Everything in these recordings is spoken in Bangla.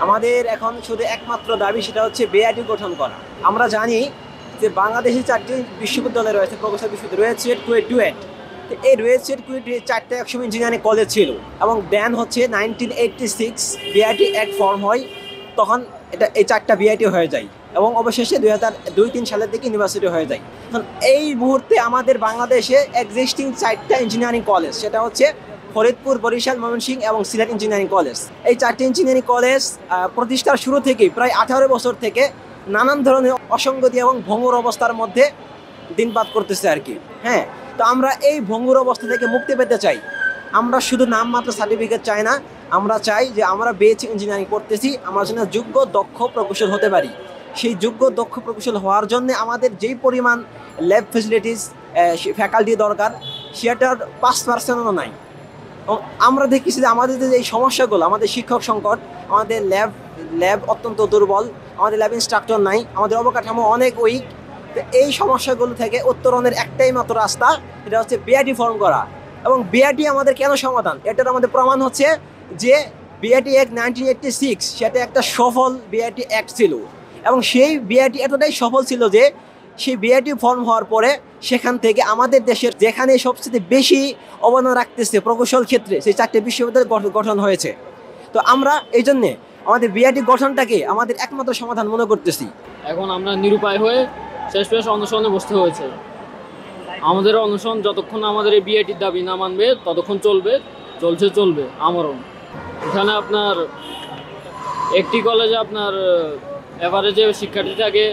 আমাদের এখন শুধু একমাত্র দাবি, সেটা হচ্ছে বিআইটি গঠন করা। আমরা জানি যে বাংলাদেশে 4টি বিশ্ববিদ্যালয় রয়েছে, প্রকৌশল বিশ্ববিদ্যালয় রয়েছে, কুয়েট ডুয়েট। তো এই রয়েছে কুয়েটে 4টা একসময় ইঞ্জিনিয়ারিং কলেজ ছিল, এবং দেন হচ্ছে 1986 বিআইটি অ্যাক্ট ফর্ম হয়। তখন এই 4টা বিআইটি হয়ে যায়, এবং অবশেষে 2002-3 সালের দিকে ইউনিভার্সিটি হয়ে যায়। এখন এই মুহূর্তে আমাদের বাংলাদেশে এক্সিস্টিং 4টা ইঞ্জিনিয়ারিং কলেজ, সেটা হচ্ছে ফরিদপুর, বরিশাল, ময়মনসিংহ এবং সিলেট ইঞ্জিনিয়ারিং কলেজ। এই 4টি ইঞ্জিনিয়ারিং কলেজ প্রতিষ্ঠার শুরু থেকেই প্রায় 18 বছর থেকে নানান ধরনের অসঙ্গতি এবং ভঙ্গুর অবস্থার মধ্যে দিনপাত করতেছে আর কি। হ্যাঁ, তো আমরা এই ভঙ্গুর অবস্থা থেকে মুক্তি পেতে চাই। আমরা শুধু নামমাত্র সার্টিফিকেট চাই না, আমরা চাই যে আমরা বিএসসি ইঞ্জিনিয়ারিং করতেছি, আমরা যেন যোগ্য দক্ষ প্রকৌশল হতে পারি। সেই যোগ্য দক্ষ প্রকৌশল হওয়ার জন্য আমাদের যেই পরিমাণ ল্যাব ফেসিলিটিস, ফ্যাকাল্টি দরকার, সেটার 5%ও নাই। আমরা দেখেছি যে আমাদের যে এই সমস্যাগুলো, আমাদের শিক্ষক সংকট, আমাদের ল্যাব অত্যন্ত দুর্বল, আমাদের ল্যাব ইনস্ট্রাক্টর নাই, আমাদের অবকাঠামো অনেক উইক। তো এই সমস্যাগুলো থেকে উত্তরণের একটাই মাত্র রাস্তা, সেটা হচ্ছে বিআইটি ফর্ম করা। এবং বিআইটি আমাদের কেন সমাধান, এটার আমাদের প্রমাণ হচ্ছে যে বিআইটি অ্যাক্ট 1986 সেটা একটা সফল বিআইটি অ্যাক্ট ছিল, এবং সেই বিআইটি এতটাই সফল ছিল যে সেই বিআইটি ফর্ম হওয়ার পরে সেখান থেকে আমাদের দেশের যেখানে সবচেয়ে বেশি অবদান রাখতেছে প্রকৌশল ক্ষেত্রে, সেই 4টি বিশ্ববিদ্যালয় গঠন হয়েছে। তো আমরা এই জন্যে আমাদের বিআইটি গঠনটাকে আমাদের একমাত্র সমাধান মনে করতেছি। এখন আমরা নিরুপায় হয়ে শেষমেশ অনশনে বসতে হয়েছে। আমাদের অনশন যতক্ষণ আমাদের এই বিআইটির দাবি না মানবে ততক্ষণ চলবে আমরণ। এখানে আপনার একটি কলেজে আপনার এভারেজে শিক্ষার্থী থাকে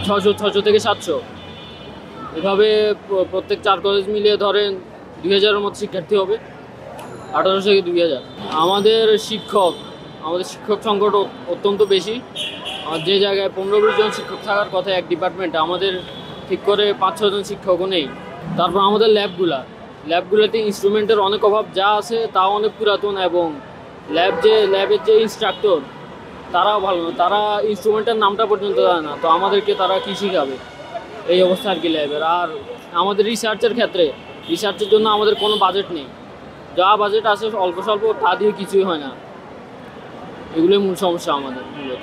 600 থেকে 700, এভাবে প্রত্যেক 4 কলেজ মিলিয়ে ধরেন 2000-এর মতো শিক্ষার্থী হবে, 1800 থেকে 2000। আমাদের শিক্ষক সংকট অত্যন্ত বেশি। যে জায়গায় 15-20 জন শিক্ষক থাকার কথা এক ডিপার্টমেন্টে, আমাদের ঠিক করে 5-6 জন শিক্ষকও নেই। তারপর আমাদের ল্যাবগুলোতে ইনস্ট্রুমেন্টের অনেক অভাব, যা আছে তাও অনেক পুরাতন, এবং ল্যাবের যে ইনস্ট্রাক্টর তারাও ভালো না, তারা ইনস্ট্রুমেন্টের নামটা পর্যন্ত জানে না। তো আমাদেরকে তারা কী শিখাবে, এই অবস্থা আর কি ল্যাবের। আর আমাদের রিসার্চের জন্য আমাদের কোনো বাজেট নেই, যা বাজেট আছে অল্প স্বল্প, তা দিয়ে কিছুই হয় না। এগুলোই মূল সমস্যা আমাদের মূলত।